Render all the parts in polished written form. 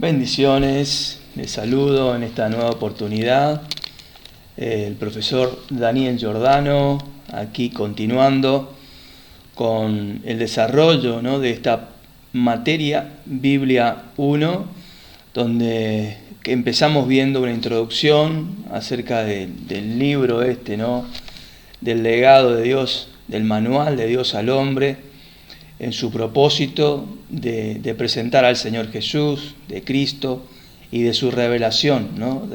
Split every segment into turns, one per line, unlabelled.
Bendiciones, les saludo en esta nueva oportunidad. El profesor Daniel Giordano, aquí continuando con el desarrollo, ¿no?, de esta materia, Biblia 1, donde empezamos viendo una introducción acerca del libro ¿no?, del legado de Dios, del manual de Dios al hombre, en su propósito de presentar al Señor Jesús, de Cristo y de su revelación, ¿no?,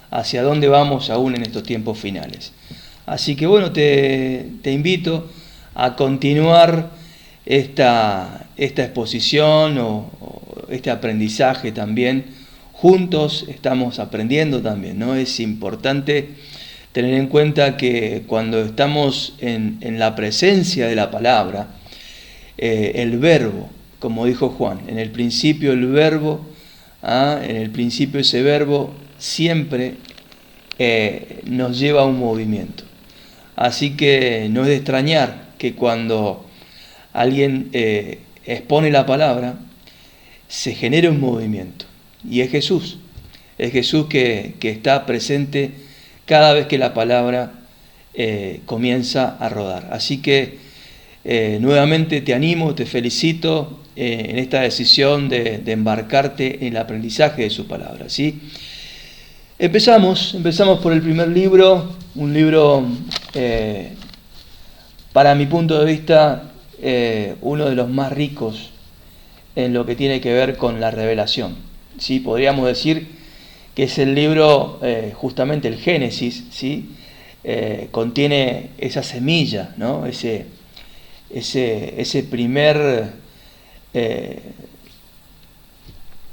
hacia dónde vamos aún en estos tiempos finales. Así que bueno, te invito a continuar esta exposición o este aprendizaje también. Juntos estamos aprendiendo también, ¿no? Es importante tener en cuenta que cuando estamos en la presencia de la palabra, el verbo, como dijo Juan, en el principio el verbo, en el principio ese verbo siempre nos lleva a un movimiento. Así que no es de extrañar que cuando alguien expone la palabra, se genere un movimiento. Y es Jesús que está presente cada vez que la palabra comienza a rodar. Así que nuevamente te animo, te felicito en esta decisión de embarcarte en el aprendizaje de su palabra, ¿sí? Empezamos por el primer libro, un libro, para mi punto de vista, uno de los más ricos en lo que tiene que ver con la revelación, ¿sí? Podríamos decir que es el libro, justamente el Génesis, ¿sí? Contiene esa semilla, ¿no? Ese primer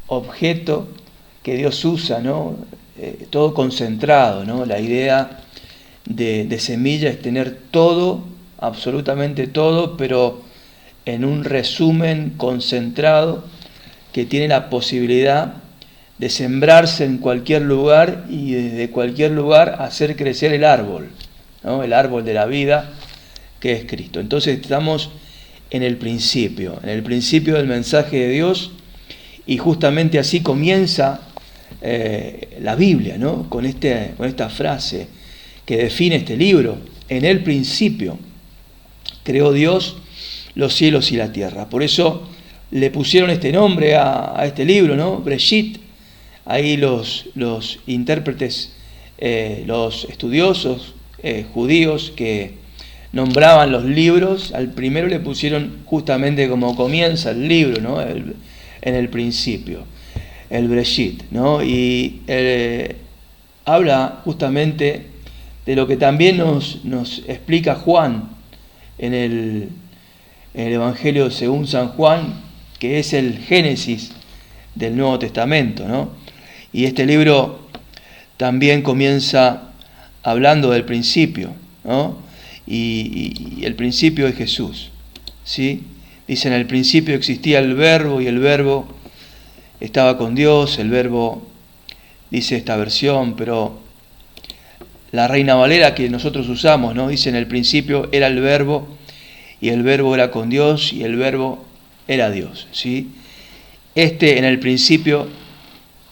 objeto que Dios usa, ¿no? Todo concentrado, ¿no? La idea de semilla es tener todo, absolutamente todo, pero en un resumen concentrado que tiene la posibilidad de sembrarse en cualquier lugar y desde cualquier lugar hacer crecer el árbol, ¿no? El árbol de la vida, que es Cristo. Entonces estamos en el principio del mensaje de Dios, y justamente así comienza la Biblia, ¿no? Con esta frase que define este libro: en el principio creó Dios los cielos y la tierra. Por eso le pusieron este nombre a este libro, ¿no? Breshit. Ahí los intérpretes, los estudiosos judíos que nombraban los libros, al primero le pusieron justamente como comienza el libro, ¿no? En el principio, el Breshit, ¿no? Y habla justamente de lo que también nos explica Juan en el Evangelio según San Juan, que es el Génesis del Nuevo Testamento, ¿no? Y este libro también comienza hablando del principio, ¿no? Y el principio es Jesús, ¿sí? Dice: en el principio existía el verbo y el verbo estaba con Dios. El verbo, dice esta versión, pero la Reina Valera que nosotros usamos, ¿no? Dice: en el principio era el verbo y el verbo era con Dios y el verbo era Dios, ¿sí? En el principio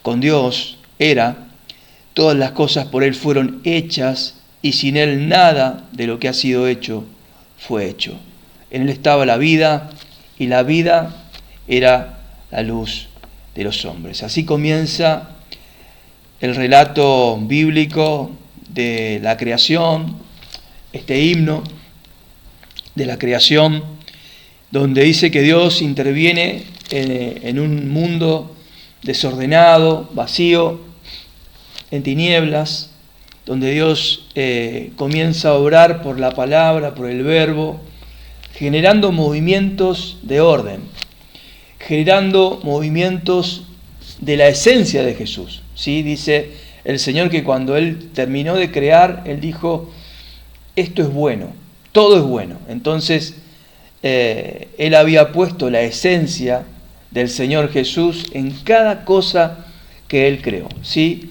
con Dios era, todas las cosas por Él fueron hechas, y sin Él nada de lo que ha sido hecho fue hecho. En Él estaba la vida, y la vida era la luz de los hombres. Así comienza el relato bíblico de la creación, este himno de la creación, donde dice que Dios interviene en un mundo desordenado, vacío, en tinieblas, donde Dios comienza a obrar por la palabra, por el verbo, generando movimientos de orden, generando movimientos de la esencia de Jesús, ¿sí? Dice el Señor que cuando Él terminó de crear, Él dijo: esto es bueno, todo es bueno. Entonces, Él había puesto la esencia del Señor Jesús en cada cosa que Él creó, ¿sí?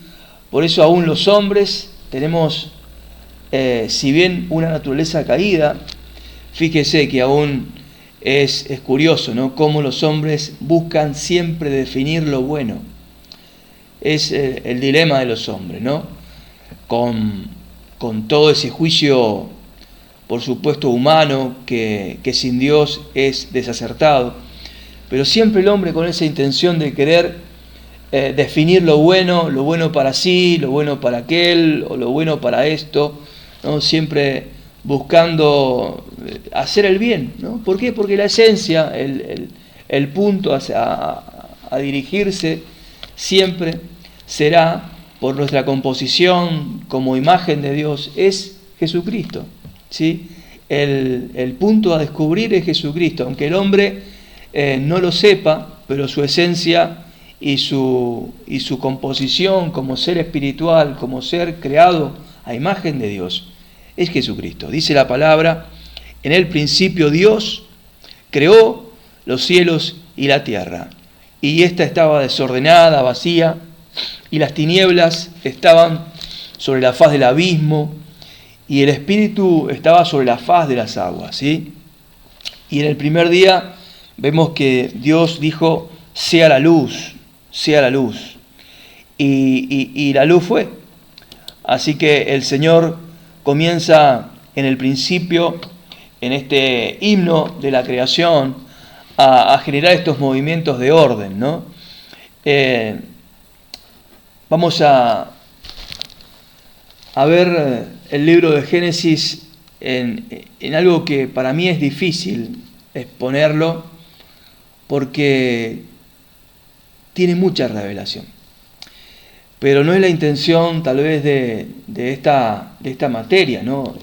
Por eso aún los hombres tenemos, si bien una naturaleza caída, fíjese que aún Es curioso, ¿no? Cómo los hombres buscan siempre definir lo bueno. Es el dilema de los hombres, ¿no? Con todo ese juicio, por supuesto, humano, que sin Dios es desacertado. Pero siempre el hombre con esa intención de querer definir lo bueno para sí, lo bueno para aquel, o lo bueno para esto, ¿no? Siempre buscando hacer el bien, ¿no? ¿Por qué? Porque la esencia, el punto a dirigirse siempre será, por nuestra composición como imagen de Dios, es Jesucristo, ¿sí? El punto a descubrir es Jesucristo, aunque el hombre no lo sepa, pero su esencia y su composición como ser espiritual, como ser creado a imagen de Dios, es Jesucristo. Dice la palabra: en el principio Dios creó los cielos y la tierra, y ésta estaba desordenada, vacía, y las tinieblas estaban sobre la faz del abismo, y el Espíritu estaba sobre la faz de las aguas, ¿sí? Y en el primer día vemos que Dios dijo: sea la luz, sea la luz. Y la luz fue. Así que el Señor comienza en el principio, en este himno de la creación, a generar estos movimientos de orden, ¿no? Vamos a ver el libro de Génesis en algo que para mí es difícil exponerlo, porque tiene mucha revelación. Pero no es la intención tal vez de esta materia, ¿no?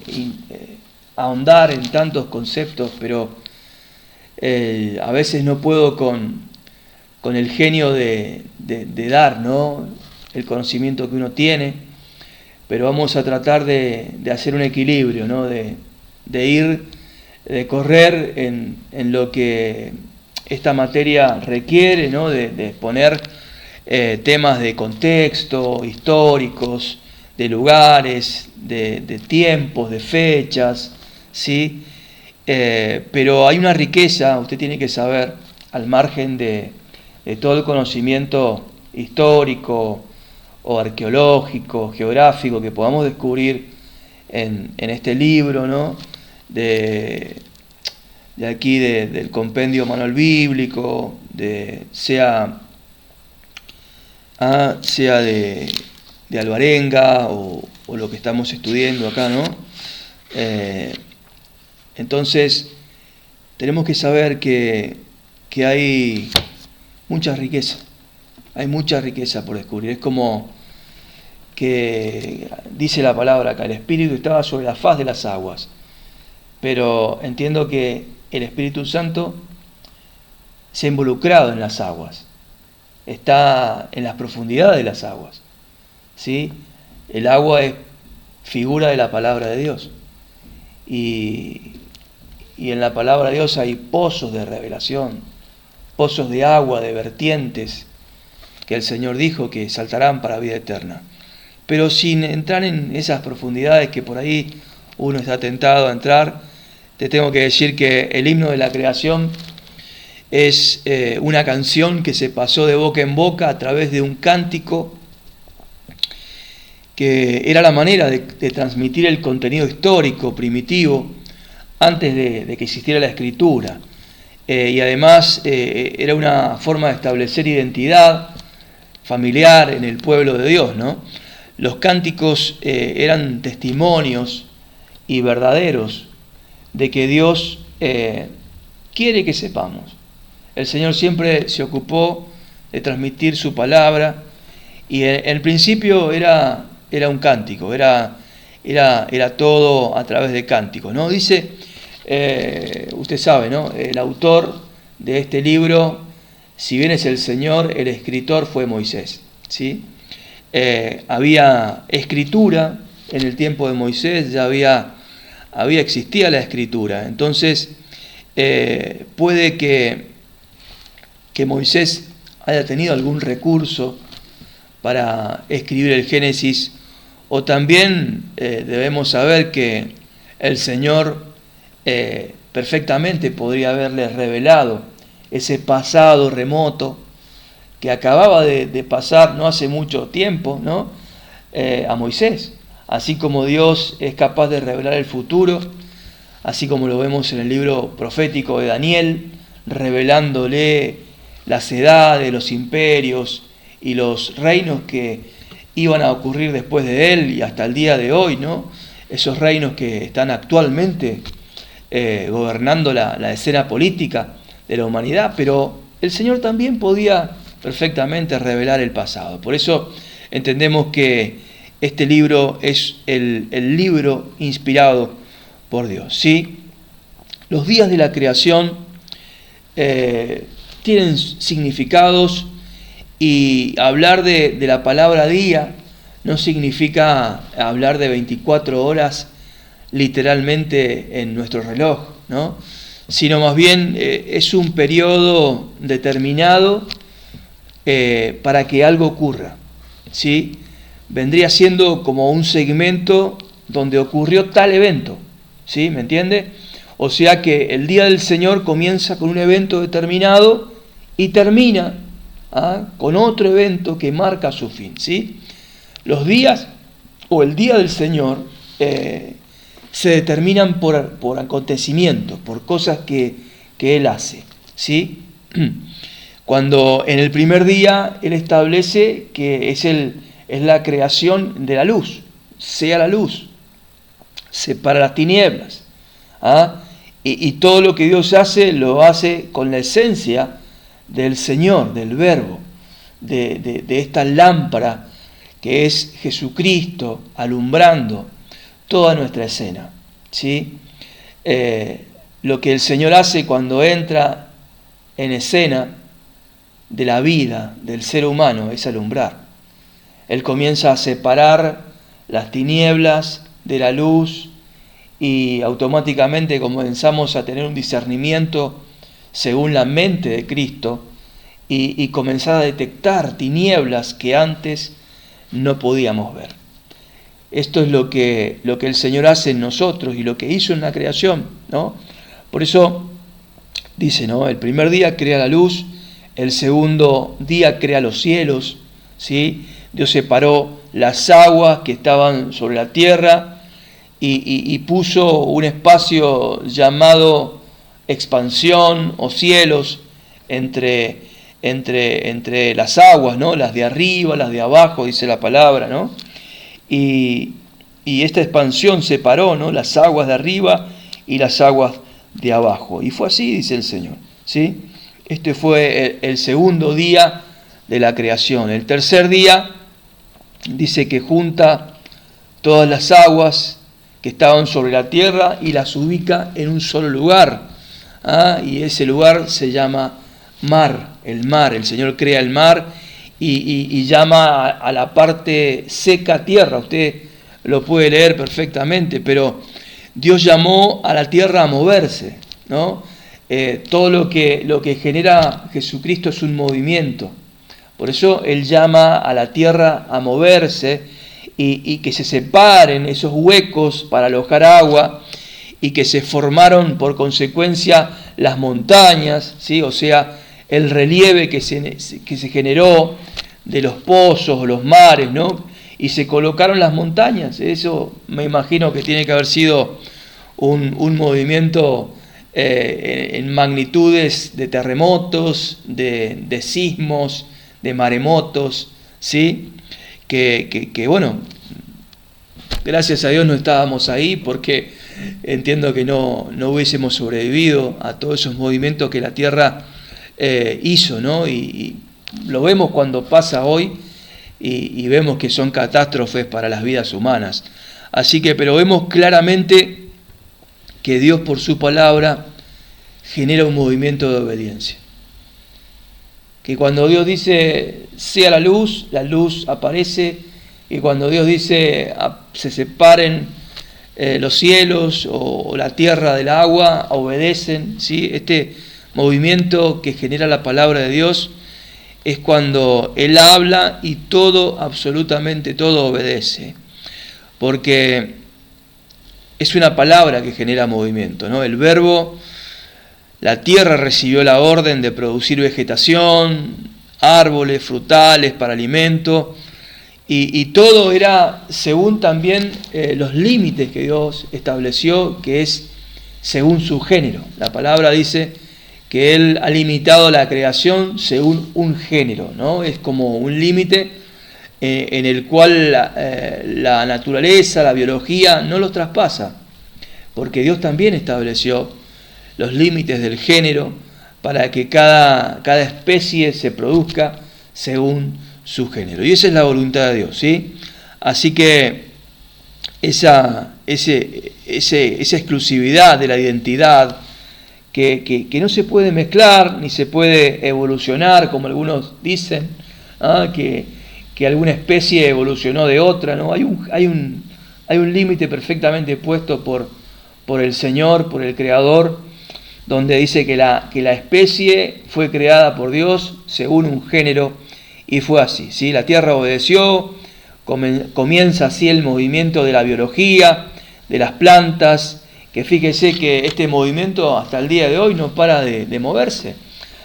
Ahondar en tantos conceptos, pero a veces no puedo con el genio de dar, ¿no? El conocimiento que uno tiene, pero vamos a tratar de hacer un equilibrio, ¿no? De correr en lo que esta materia requiere, ¿no? De exponer temas de contexto, históricos, de lugares, de tiempos, de fechas, ¿sí? Pero hay una riqueza, usted tiene que saber, al margen de todo el conocimiento histórico o arqueológico, geográfico, que podamos descubrir en este libro, ¿no? De aquí, del compendio manual bíblico, sea de Alvarenga o lo que estamos estudiando acá, ¿no? Entonces, tenemos que saber que hay mucha riqueza por descubrir. Es como que dice la palabra acá: el Espíritu estaba sobre la faz de las aguas. Pero entiendo que el Espíritu Santo se ha involucrado en las aguas, está en las profundidades de las aguas, ¿sí? El agua es figura de la palabra de Dios, y en la palabra de Dios hay pozos de revelación, pozos de agua, de vertientes, que el Señor dijo que saltarán para vida eterna. Pero sin entrar en esas profundidades que por ahí uno está tentado a entrar, te tengo que decir que el himno de la creación es una canción que se pasó de boca en boca a través de un cántico, que era la manera de transmitir el contenido histórico primitivo antes de que existiera la escritura. Y además era una forma de establecer identidad familiar en el pueblo de Dios, ¿no? Los cánticos eran testimonios y verdaderos de que Dios quiere que sepamos. El Señor siempre se ocupó de transmitir su palabra, y en el principio era un cántico, era todo a través de cánticos, ¿no? Dice, usted sabe, ¿no? El autor de este libro, si bien es el Señor, el escritor fue Moisés, ¿sí? Había escritura en el tiempo de Moisés, ya existía la escritura. Entonces puede que Moisés haya tenido algún recurso para escribir el Génesis, o también debemos saber que el Señor perfectamente podría haberle revelado ese pasado remoto que acababa de pasar no hace mucho tiempo, ¿no? A Moisés. Así como Dios es capaz de revelar el futuro, así como lo vemos en el libro profético de Daniel, revelándole las edades, los imperios y los reinos que iban a ocurrir después de él y hasta el día de hoy, ¿no? Esos reinos que están actualmente gobernando la escena política de la humanidad, pero el Señor también podía perfectamente revelar el pasado. Por eso entendemos que este libro es el libro inspirado por Dios, ¿sí? Los días de la creación tienen significados, y hablar de la palabra día no significa hablar de 24 horas literalmente en nuestro reloj, ¿no? Sino más bien es un periodo determinado para que algo ocurra, ¿sí? Vendría siendo como un segmento donde ocurrió tal evento, ¿sí? ¿Me entiende? O sea que el día del Señor comienza con un evento determinado y termina con otro evento que marca su fin, ¿sí? Los días o el día del Señor se determinan por acontecimientos, por cosas que Él hace, ¿sí? Cuando en el primer día Él establece que es la creación de la luz, sea la luz, separa las tinieblas, y todo lo que Dios hace, lo hace con la esencia del Señor, del Verbo, de esta lámpara que es Jesucristo alumbrando toda nuestra escena, ¿sí? Lo que el Señor hace cuando entra en escena de la vida del ser humano es alumbrar. Él comienza a separar las tinieblas de la luz y automáticamente comenzamos a tener un discernimiento según la mente de Cristo y comenzar a detectar tinieblas que antes no podíamos ver. Esto es lo que el Señor hace en nosotros y lo que hizo en la creación, ¿no? Por eso dice, ¿no? El primer día crea la luz, el segundo día crea los cielos, ¿sí? Dios separó las aguas que estaban sobre la tierra y puso un espacio llamado expansión o cielos entre las aguas, ¿no? Las de arriba, las de abajo, dice la palabra, ¿no? Y esta expansión separó, ¿no? Las aguas de arriba y las aguas de abajo. Y fue así, dice el Señor, ¿sí? Este fue el segundo día de la creación. El tercer día dice que junta todas las aguas que estaban sobre la tierra y las ubica en un solo lugar. Y ese lugar se llama mar, el mar. El Señor crea el mar y llama a la parte seca tierra. Usted lo puede leer perfectamente, pero Dios llamó a la tierra a moverse, ¿no? Todo lo que genera Jesucristo es un movimiento. Por eso Él llama a la tierra a moverse y que se separen esos huecos para alojar agua y que se formaron por consecuencia las montañas, ¿sí? O sea, el relieve que se generó de los pozos, los mares, ¿no? Y se colocaron las montañas. Eso me imagino que tiene que haber sido un movimiento en magnitudes de terremotos, de sismos, de maremotos, ¿sí? Que bueno, gracias a Dios no estábamos ahí, porque entiendo que no hubiésemos sobrevivido a todos esos movimientos que la Tierra hizo, ¿no? Y lo vemos cuando pasa hoy y vemos que son catástrofes para las vidas humanas. Así que, pero vemos claramente que Dios por su palabra genera un movimiento de obediencia. Que cuando Dios dice sea la luz aparece, y cuando Dios dice se separen los cielos o la tierra del agua, obedecen, ¿sí? Este movimiento que genera la palabra de Dios es cuando Él habla y todo, absolutamente todo obedece. Porque es una palabra que genera movimiento, ¿no? El verbo, la tierra recibió la orden de producir vegetación, árboles, frutales para alimento, y todo era según también los límites que Dios estableció, que es según su género. La palabra dice que Él ha limitado la creación según un género, ¿no? Es como un límite en el cual la naturaleza, la biología no los traspasa, porque Dios también estableció los límites del género para que cada especie se produzca según su género. Y esa es la voluntad de Dios, ¿sí? Así que esa exclusividad de la identidad que no se puede mezclar ni se puede evolucionar, como algunos dicen, que alguna especie evolucionó de otra, ¿no? Hay un límite perfectamente puesto por el Señor, por el Creador, donde dice que la especie fue creada por Dios según un género, y fue así, ¿sí? La tierra obedeció, comienza así el movimiento de la biología, de las plantas, que fíjese que este movimiento hasta el día de hoy no para de moverse.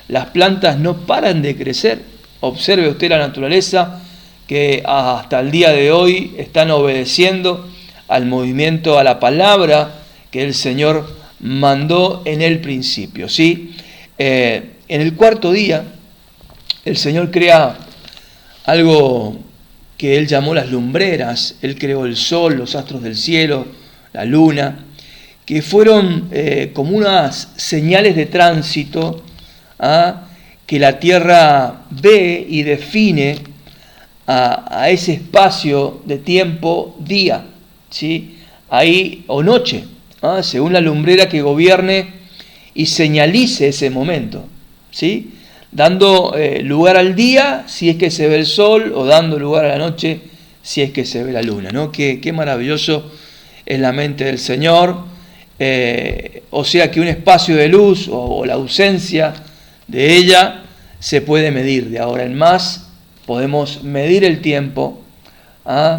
Las plantas no paran de crecer. Observe usted la naturaleza, que hasta el día de hoy están obedeciendo al movimiento, a la palabra que el Señor mandó en el principio, ¿sí? En el cuarto día, el Señor crea algo que Él llamó las lumbreras. Él creó el sol, los astros del cielo, la luna, que fueron como unas señales de tránsito que la tierra ve y define a ese espacio de tiempo, día, ¿sí? Ahí, o noche, según la lumbrera que gobierne y señalice ese momento, ¿sí? Dando lugar al día si es que se ve el sol, o dando lugar a la noche si es que se ve la luna, ¿no? Qué maravilloso es la mente del Señor. O sea que un espacio de luz o la ausencia de ella se puede medir. De ahora en más podemos medir el tiempo,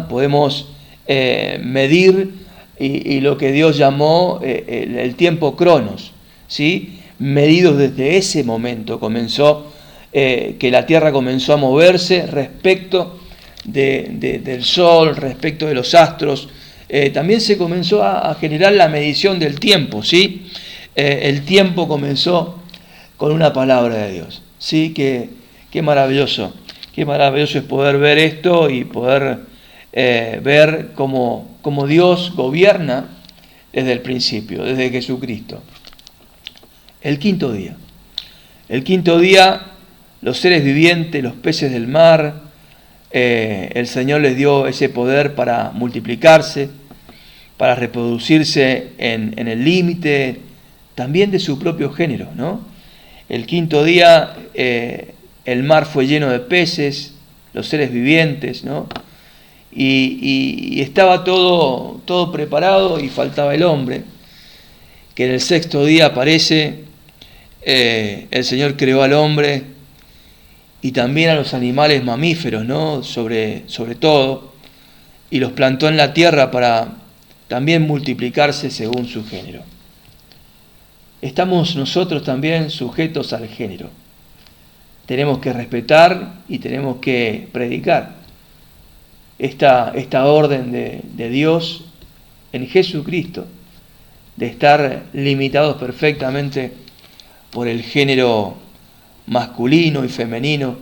podemos medir y lo que Dios llamó el tiempo cronos, ¿sí? Medidos desde ese momento comenzó, que la tierra comenzó a moverse respecto del sol, respecto de los astros. También se comenzó a generar la medición del tiempo, ¿sí? El tiempo comenzó con una palabra de Dios, ¿sí? Qué maravilloso es poder ver esto y poder ver cómo Dios gobierna desde el principio, desde Jesucristo. El quinto día, los seres vivientes, los peces del mar, el Señor les dio ese poder para multiplicarse, para reproducirse en el límite también de su propio género, ¿no? El quinto día el mar fue lleno de peces, los seres vivientes, ¿no? Y estaba todo preparado y faltaba el hombre, que en el sexto día aparece, el Señor creó al hombre y también a los animales mamíferos, ¿no? Sobre todo, y los plantó en la tierra para también multiplicarse según su género. Estamos nosotros también sujetos al género. Tenemos que respetar y tenemos que predicar esta orden de Dios en Jesucristo, de estar limitados perfectamente por el género masculino y femenino,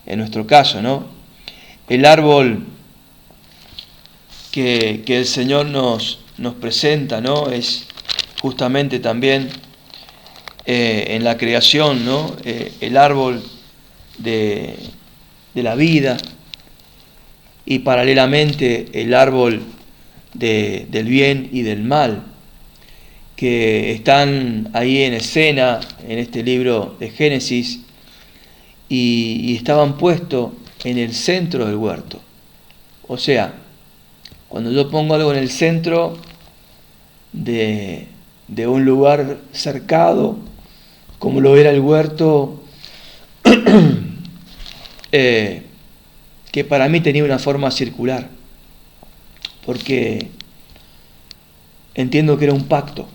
en nuestro caso, ¿no? El árbol que el Señor nos presenta, ¿no? Es justamente también en la creación, ¿no? El árbol de la vida, y paralelamente el árbol del bien y del mal, que están ahí en escena en este libro de Génesis, y estaban puestos en el centro del huerto. O sea, cuando yo pongo algo en el centro de un lugar cercado, como lo era el huerto, que para mí tenía una forma circular, porque entiendo que era un pacto.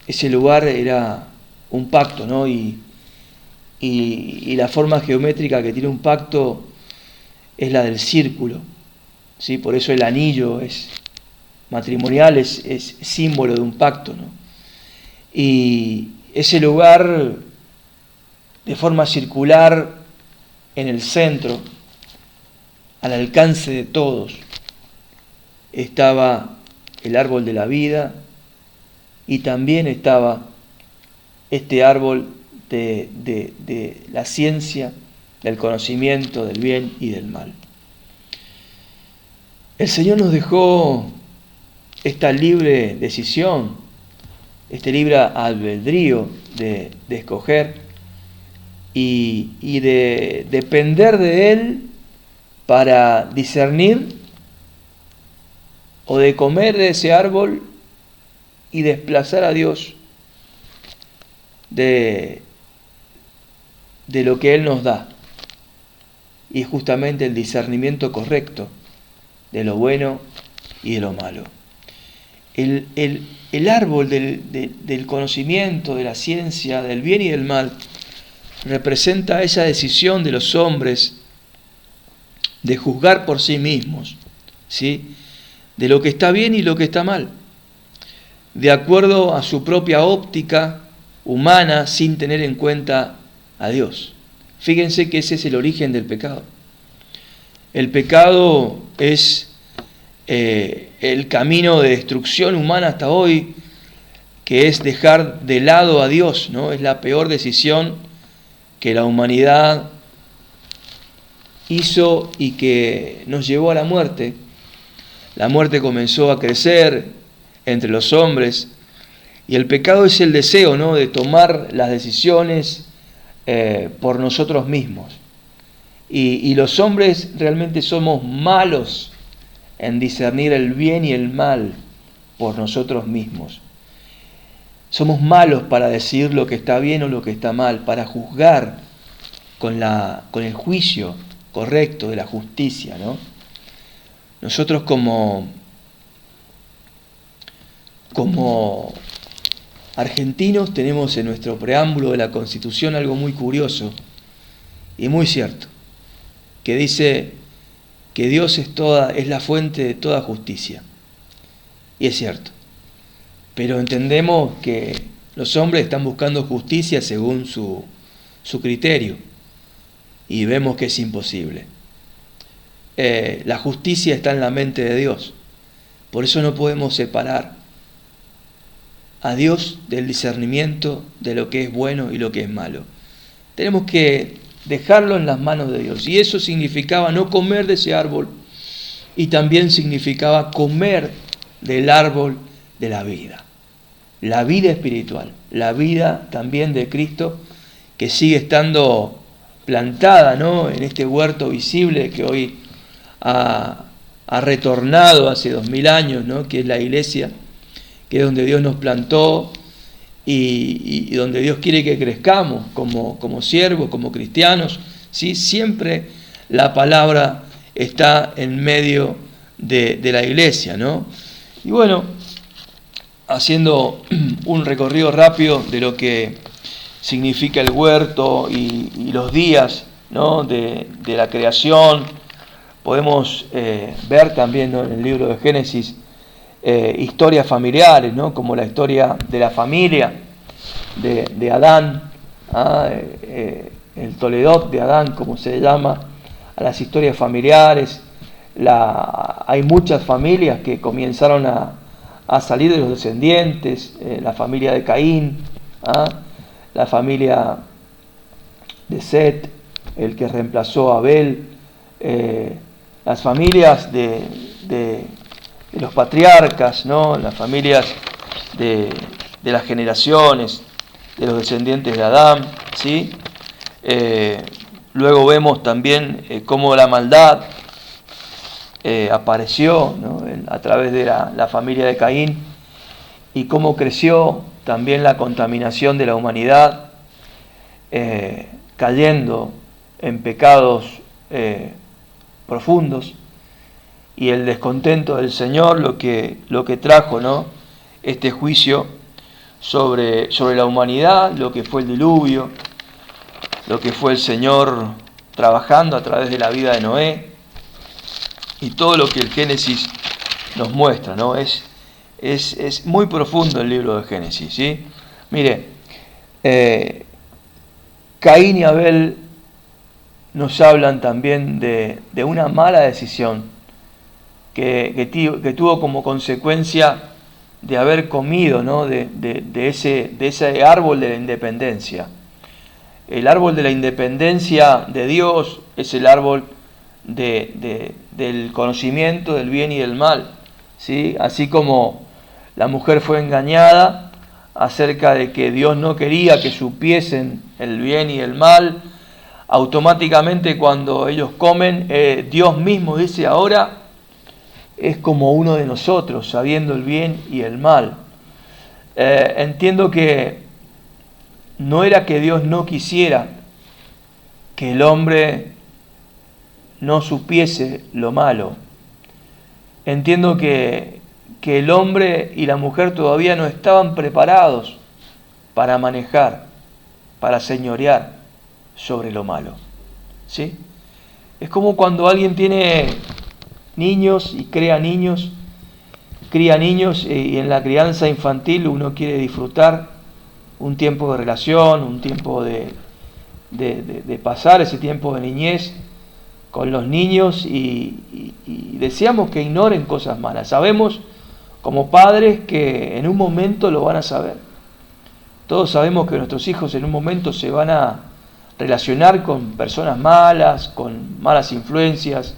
Ese lugar era un pacto, ¿no? Y la forma geométrica que tiene un pacto es la del círculo, ¿sí? Por eso el anillo es matrimonial, es símbolo de un pacto, ¿no? Y ese lugar, de forma circular, en el centro, al alcance de todos, estaba el árbol de la vida y también estaba este árbol de la ciencia, del conocimiento del bien y del mal. El Señor nos dejó esta libre decisión, este libre albedrío de escoger y de depender de Él para discernir o de comer de ese árbol y desplazar a Dios de lo que Él nos da. Y justamente el discernimiento correcto de lo bueno y de lo malo. El árbol del conocimiento, de la ciencia, del bien y del mal, representa esa decisión de los hombres de juzgar por sí mismos, ¿sí? De lo que está bien y lo que está mal, de acuerdo a su propia óptica humana, sin tener en cuenta a Dios. Fíjense que ese es el origen del pecado. El pecado es el camino de destrucción humana hasta hoy, que es dejar de lado a Dios, ¿no? Es la peor decisión que la humanidad hizo y que nos llevó a la muerte. La muerte comenzó a crecer entre los hombres y el pecado es el deseo, ¿no?, de tomar las decisiones por nosotros mismos. Y los hombres realmente somos malos en discernir el bien y el mal por nosotros mismos. Somos malos para decir lo que está bien o lo que está mal, para juzgar con el juicio correcto de la justicia, ¿no? Nosotros como argentinos tenemos en nuestro preámbulo de la Constitución algo muy curioso y muy cierto, que dice que Dios es la fuente de toda justicia. Y es cierto. Pero entendemos que los hombres están buscando justicia según su criterio. Y vemos que es imposible. La justicia está en la mente de Dios. Por eso no podemos separar a Dios del discernimiento de lo que es bueno y lo que es malo. Tenemos que dejarlo en las manos de Dios. Y eso significaba no comer de ese árbol y también significaba comer del árbol de la vida. La vida espiritual, la vida también de Cristo que sigue estando plantada, ¿no?, en este huerto visible que hoy ha retornado hace 2000 años, ¿no?, que es la iglesia, que es donde Dios nos plantó y donde Dios quiere que crezcamos como siervos, como cristianos, ¿sí? Siempre la palabra está en medio de la iglesia, ¿no? Y bueno, haciendo un recorrido rápido de lo que significa el huerto y los días, ¿no?, de la creación, podemos ver también, ¿no?, en el libro de Génesis historias familiares, ¿no?, como la historia de la familia de Adán, el Toledot de Adán, como se llama, a las historias familiares. Hay muchas familias que comenzaron a salir de los descendientes, la familia de Caín, la familia de Set, el que reemplazó a Abel, las familias de los patriarcas, ¿no?, las familias de las generaciones de los descendientes de Adán, ¿sí? Luego vemos también cómo la maldad apareció, ¿no?, a través de la familia de Caín, y cómo creció también la contaminación de la humanidad, cayendo en pecados profundos, y el descontento del Señor lo que trajo, ¿no?, este juicio sobre la humanidad, lo que fue el diluvio, lo que fue el Señor trabajando a través de la vida de Noé y todo lo que el Génesis nos muestra, ¿no? Es muy profundo el libro de Génesis, ¿sí? Mire, Caín y Abel nos hablan también de una mala decisión que tuvo como consecuencia de haber comido, ¿no? de ese árbol de la independencia. El árbol de la independencia de Dios es el árbol del conocimiento del bien y del mal, ¿sí? Así como la mujer fue engañada acerca de que Dios no quería que supiesen el bien y el mal, automáticamente cuando ellos comen, Dios mismo dice ahora es como uno de nosotros, sabiendo el bien y el mal. Entiendo que no era que Dios no quisiera que el hombre no supiese lo malo. Entiendo que el hombre y la mujer todavía no estaban preparados para manejar, para señorear sobre lo malo, ¿sí? Es como cuando alguien tiene niños y cría niños y en la crianza infantil uno quiere disfrutar un tiempo de relación, un tiempo de pasar ese tiempo de niñez con los niños y deseamos que ignoren cosas malas. Sabemos como padres que en un momento lo van a saber. Todos sabemos que nuestros hijos en un momento se van a relacionar con personas malas, con malas influencias.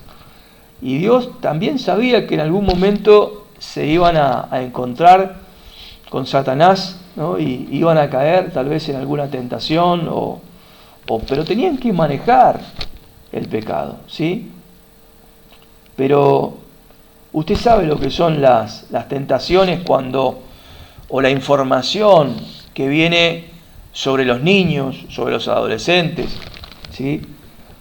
Y Dios también sabía que en algún momento se iban a encontrar con Satanás, ¿no? Y iban a caer tal vez en alguna tentación, pero tenían que manejar el pecado, ¿sí? Pero usted sabe lo que son las tentaciones o la información que viene sobre los niños, sobre los adolescentes, ¿sí?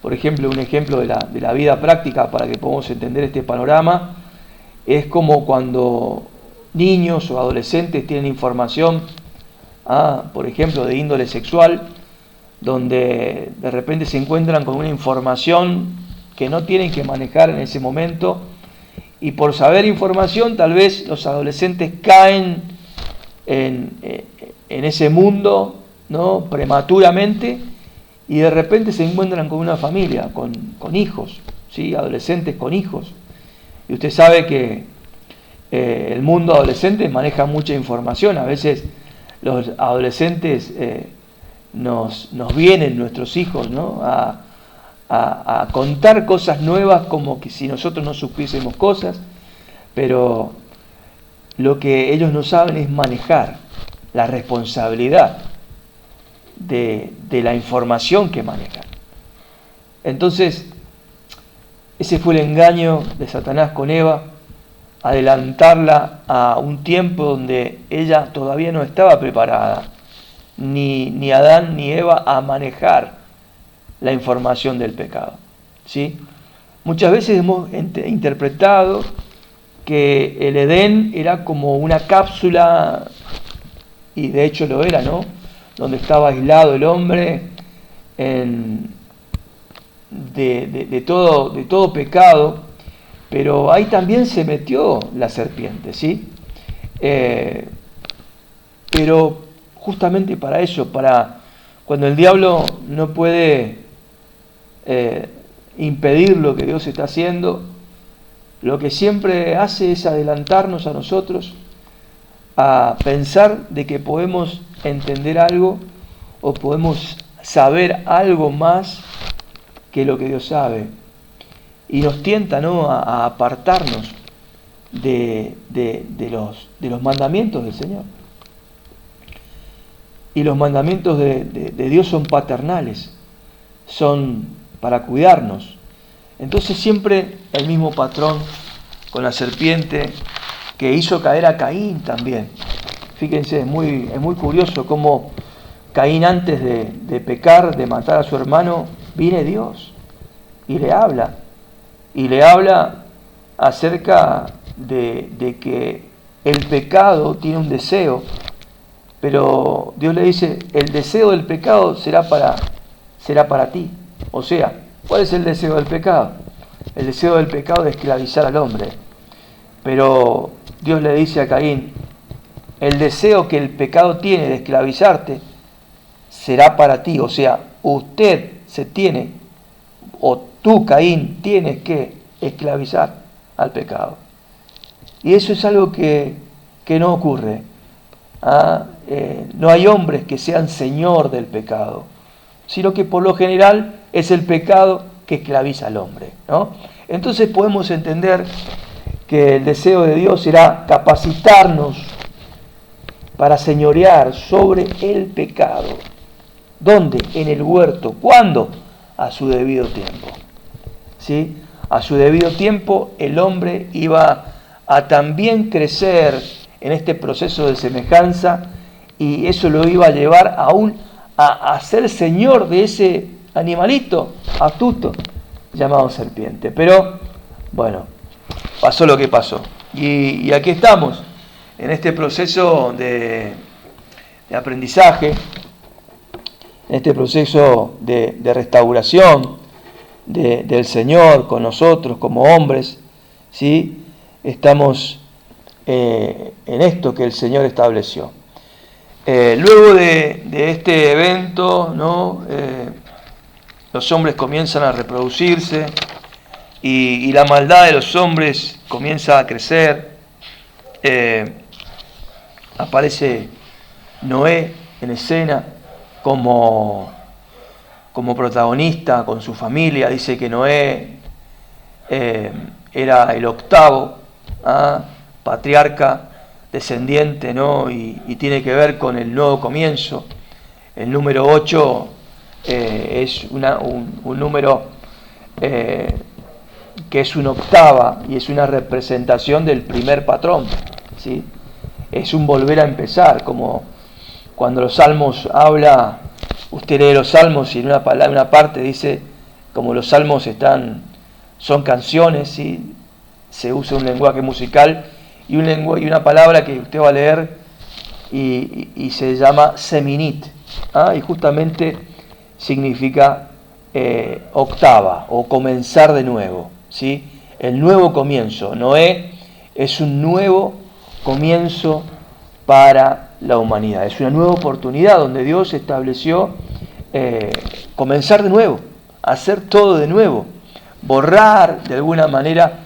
Por ejemplo, un ejemplo de la vida práctica para que podamos entender este panorama es como cuando niños o adolescentes tienen información, por ejemplo, de índole sexual, donde de repente se encuentran con una información que no tienen que manejar en ese momento y por saber información tal vez los adolescentes caen en ese mundo, ¿no? Prematuramente y de repente se encuentran con una familia, con hijos, ¿sí? Adolescentes con hijos. Y usted sabe que el mundo adolescente maneja mucha información. A veces los adolescentes nos vienen, nuestros hijos, ¿no? a contar cosas nuevas como que si nosotros no supiésemos cosas, pero lo que ellos no saben es manejar la responsabilidad de la información que manejan. Entonces, ese fue el engaño de Satanás con Eva, adelantarla a un tiempo donde ella todavía no estaba preparada, ni Adán ni Eva, a manejar la información del pecado, ¿sí? Muchas veces hemos interpretado que el Edén era como una cápsula, y de hecho lo era, ¿no? Donde estaba aislado el hombre de todo pecado, pero ahí también se metió la serpiente, ¿sí? Pero justamente para eso, para cuando el diablo no puede impedir lo que Dios está haciendo, lo que siempre hace es adelantarnos a nosotros a pensar de que podemos entender algo o podemos saber algo más que lo que Dios sabe. Y nos tienta, ¿no?, a apartarnos de los mandamientos del Señor. Y los mandamientos de Dios son paternales, son para cuidarnos. Entonces siempre el mismo patrón con la serpiente que hizo caer a Caín también. Fíjense, es muy curioso cómo Caín, antes de pecar, de matar a su hermano, viene Dios y le habla. Y le habla acerca de que el pecado tiene un deseo, pero Dios le dice, el deseo del pecado será para ti. O sea, ¿cuál es el deseo del pecado? El deseo del pecado es esclavizar al hombre. Pero Dios le dice a Caín, el deseo que el pecado tiene de esclavizarte será para ti. O sea, usted se tiene, o tú, Caín, tienes que esclavizar al pecado. Y eso es algo que no ocurre. No hay hombres que sean señor del pecado, sino que por lo general es el pecado que esclaviza al hombre, ¿no? Entonces podemos entender que el deseo de Dios será capacitarnos para señorear sobre el pecado. ¿Dónde? En el huerto. ¿Cuándo? A su debido tiempo. ¿Sí? A su debido tiempo el hombre iba a también crecer en este proceso de semejanza, y eso lo iba a llevar aún a ser señor de ese animalito astuto llamado serpiente. Pero bueno, pasó lo que pasó, y aquí estamos en este proceso de aprendizaje, en este proceso de restauración del Señor con nosotros como hombres, ¿sí? Estamos en esto que el Señor estableció. Luego de este evento, ¿no? Los hombres comienzan a reproducirse y la maldad de los hombres comienza a crecer. Aparece Noé en escena como protagonista con su familia. Dice que Noé era el octavo patriarca descendiente, ¿no? Y tiene que ver con el nuevo comienzo. El número 8 es un número que es una octava y es una representación del primer patrón, ¿sí? Es un volver a empezar, como cuando los salmos habla, usted lee los salmos y en una parte dice, como los salmos son canciones, ¿sí? Se usa un lenguaje musical y una palabra que usted va a leer y se llama seminit, y justamente significa octava o comenzar de nuevo, ¿sí? El nuevo comienzo. Noé es un nuevo comienzo para la humanidad, es una nueva oportunidad donde Dios estableció comenzar de nuevo, hacer todo de nuevo, borrar de alguna manera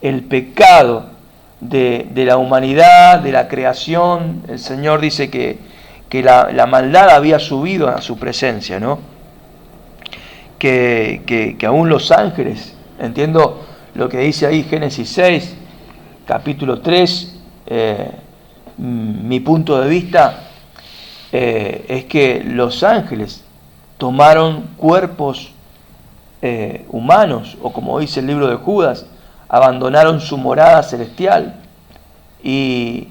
el pecado de la humanidad, de la creación. El Señor dice que la maldad había subido a su presencia, ¿no? Que aún los ángeles, entiendo lo que dice ahí Génesis 6, capítulo 3, mi punto de vista es que los ángeles tomaron cuerpos humanos, o como dice el libro de Judas, abandonaron su morada celestial y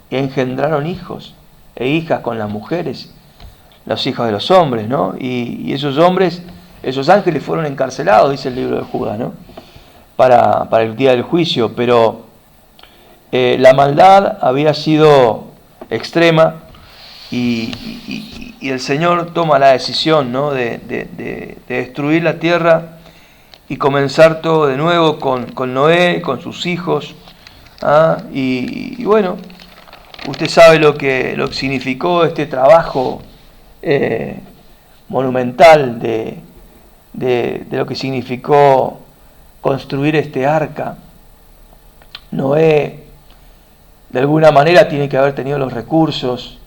engendraron hijos e hijas con las mujeres, los hijos de los hombres, ¿no? Y esos hombres, esos ángeles fueron encarcelados, dice el libro de Judas, ¿no? Para el día del juicio, pero la maldad había sido extrema y el Señor toma la decisión, ¿no? de destruir la tierra y comenzar todo de nuevo con Noé, con sus hijos. Y bueno, usted sabe lo que significó este trabajo monumental de lo que significó construir este arca. Noé, de alguna manera, tiene que haber tenido los recursos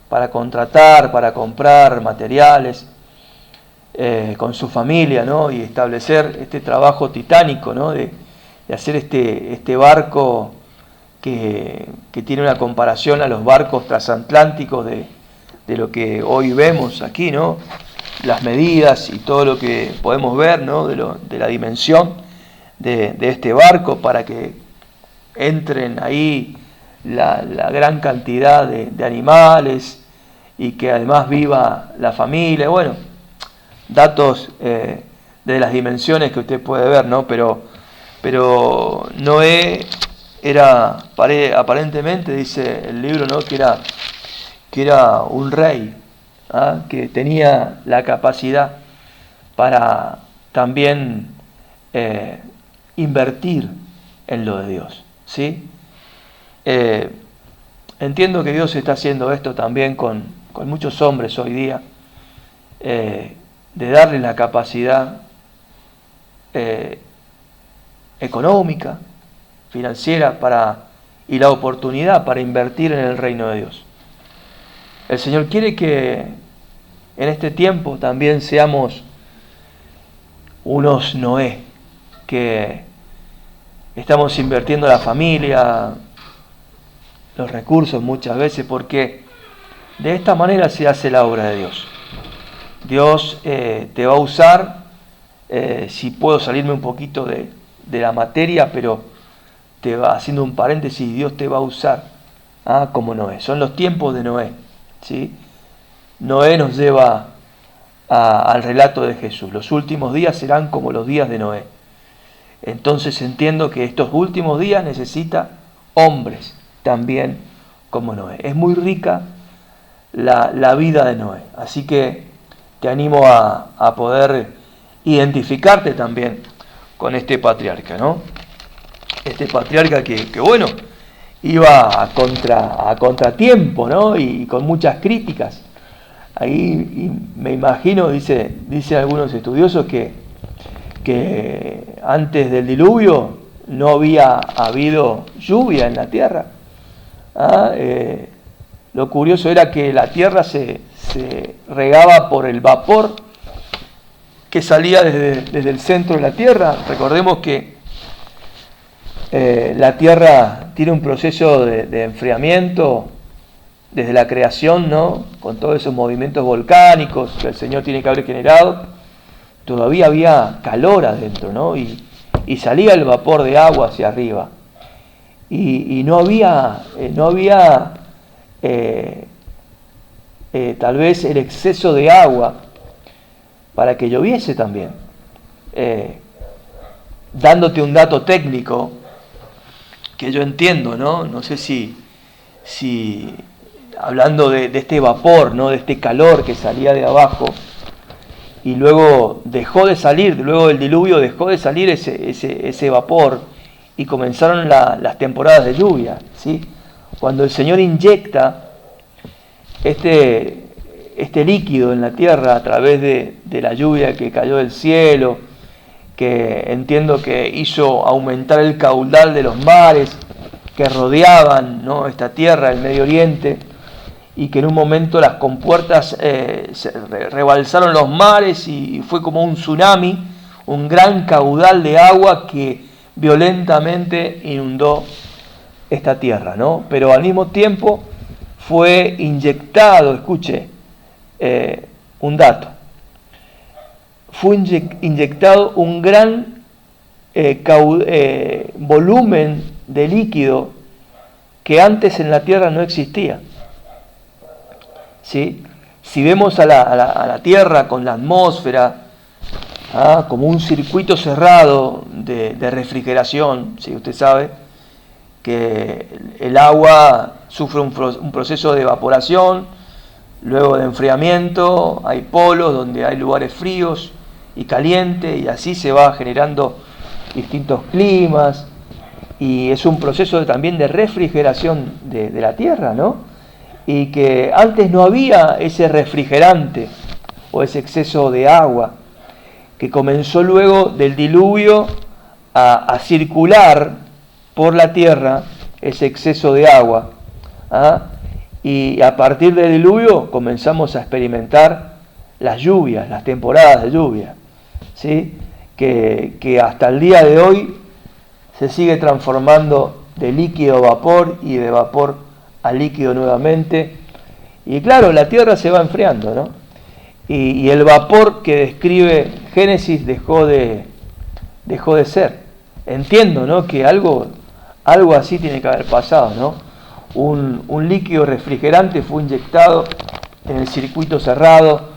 para contratar, para comprar materiales con su familia, ¿no? Y establecer este trabajo titánico, ¿no? de hacer este barco que tiene una comparación a los barcos transatlánticos de lo que hoy vemos aquí, ¿no? Las medidas y todo lo que podemos ver, ¿no? de la dimensión de este barco, para que entren ahí la gran cantidad de animales y que además viva la familia. Bueno, datos de las dimensiones que usted puede ver, ¿no? Pero Noé aparentemente, dice el libro, ¿no? que era un rey, que tenía la capacidad para también invertir en lo de Dios, ¿sí? Entiendo que Dios está haciendo esto también con muchos hombres hoy día, de darle la capacidad económica, financiera y la oportunidad para invertir en el reino de Dios. El Señor quiere que en este tiempo también seamos unos Noé, que estamos invirtiendo la familia, los recursos muchas veces, porque de esta manera se hace la obra de Dios. Dios te va a usar, si puedo salirme un poquito de la materia, pero te va haciendo un paréntesis, Dios te va a usar como Noé. Son los tiempos de Noé, ¿sí? Noé nos lleva al relato de Jesús. Los últimos días serán como los días de Noé. Entonces entiendo que estos últimos días necesita hombres también como Noé. Es muy rica la vida de Noé. Así que te animo a poder identificarte también con este patriarca, ¿no? Este patriarca que bueno, iba a contratiempo, ¿no? Y con muchas críticas. Ahí me imagino, dicen algunos estudiosos, que antes del diluvio no había habido lluvia en la tierra. Lo curioso era que la tierra se regaba por el vapor que salía desde el centro de la tierra. Recordemos que la tierra tiene un proceso de enfriamiento desde la creación, ¿no? Con todos esos movimientos volcánicos que el Señor tiene que haber generado. Todavía había calor adentro, ¿no? Y salía el vapor de agua hacia arriba. Y no había tal vez el exceso de agua para que lloviese también. Dándote un dato técnico que yo entiendo, ¿no? No sé si hablando de este vapor, ¿no? De este calor que salía de abajo, y luego dejó de salir, luego del diluvio dejó de salir ese vapor, y comenzaron las temporadas de lluvia, ¿sí? Cuando el Señor inyecta este líquido en la tierra a través de la lluvia que cayó del cielo, que entiendo que hizo aumentar el caudal de los mares que rodeaban, ¿no? esta tierra, el Medio Oriente, y que en un momento las compuertas se rebalsaron los mares y fue como un tsunami, un gran caudal de agua que violentamente inundó esta tierra, ¿no? Pero al mismo tiempo fue inyectado, escuche, un dato, fue inyectado un gran volumen de líquido que antes en la tierra no existía. ¿Sí? Si vemos a la tierra con la atmósfera como un circuito cerrado de refrigeración, ¿sí? Usted sabe que el agua sufre un proceso de evaporación, luego de enfriamiento, hay polos donde hay lugares fríos y calientes, y así se va generando distintos climas, y es un proceso también de refrigeración de la tierra, ¿no? Y que antes no había ese refrigerante o ese exceso de agua, que comenzó luego del diluvio a circular por la tierra ese exceso de agua. Y a partir del diluvio comenzamos a experimentar las lluvias, las temporadas de lluvia, ¿sí? Que hasta el día de hoy se sigue transformando de líquido a vapor y de vapor a líquido nuevamente. Y claro, la tierra se va enfriando, ¿no? Y el vapor que describe Génesis dejó de ser. Entiendo, ¿no? Que algo así tiene que haber pasado, ¿no? Un líquido refrigerante fue inyectado en el circuito cerrado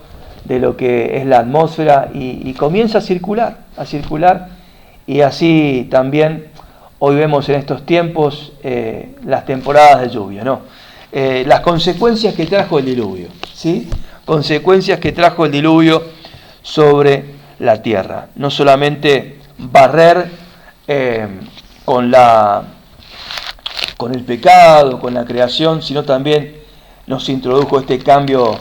de lo que es la atmósfera y comienza a circular, y así también hoy vemos en estos tiempos las temporadas de lluvia, ¿no? Las consecuencias que trajo el diluvio, ¿sí? Consecuencias que trajo el diluvio sobre la tierra. No solamente barrer con el pecado, con la creación, sino también nos introdujo este cambio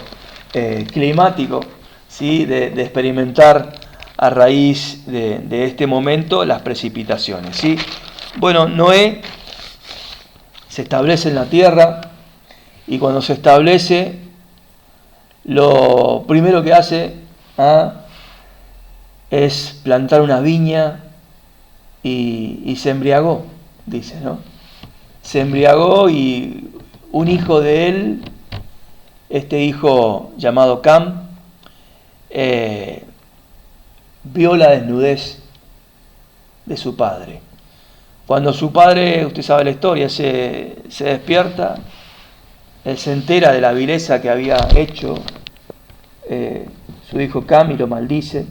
climático, ¿sí? de experimentar a raíz de este momento las precipitaciones, ¿sí? Bueno, Noé se establece en la tierra, y cuando se establece, lo primero que hace es plantar una viña y se embriagó, dice, ¿no? Se embriagó, y un hijo de él, este hijo llamado Cam, vio la desnudez de su padre. Cuando su padre, usted sabe la historia, se despierta, él se entera de la vileza que había hecho su hijo Cam y lo maldice.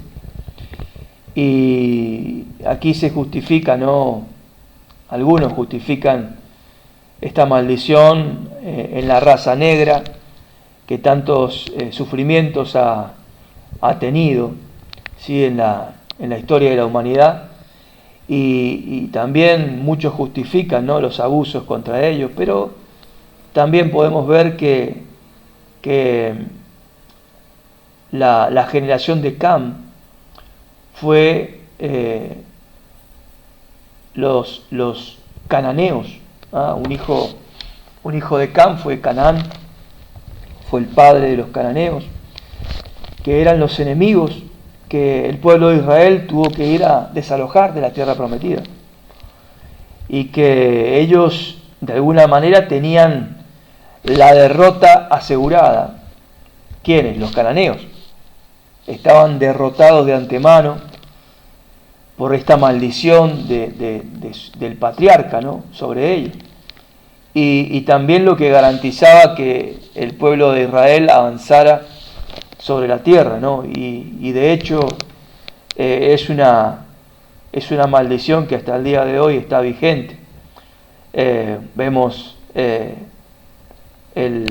Y aquí se justifica, ¿no? Algunos justifican esta maldición en la raza negra, que tantos sufrimientos ha tenido, ¿sí? en la historia de la humanidad, y también muchos justifican, ¿no? los abusos contra ellos, pero también podemos ver que la generación de Cam fue los cananeos. Un hijo de Cam fue Canaán, fue el padre de los cananeos, que eran los enemigos que el pueblo de Israel tuvo que ir a desalojar de la tierra prometida, y que ellos de alguna manera tenían la derrota asegurada. ¿Quiénes? Los cananeos. Estaban derrotados de antemano por esta maldición del patriarca, ¿no? sobre ellos. Y también lo que garantizaba que el pueblo de Israel avanzara sobre la tierra, ¿no? Y de hecho es una maldición que hasta el día de hoy está vigente. Vemos el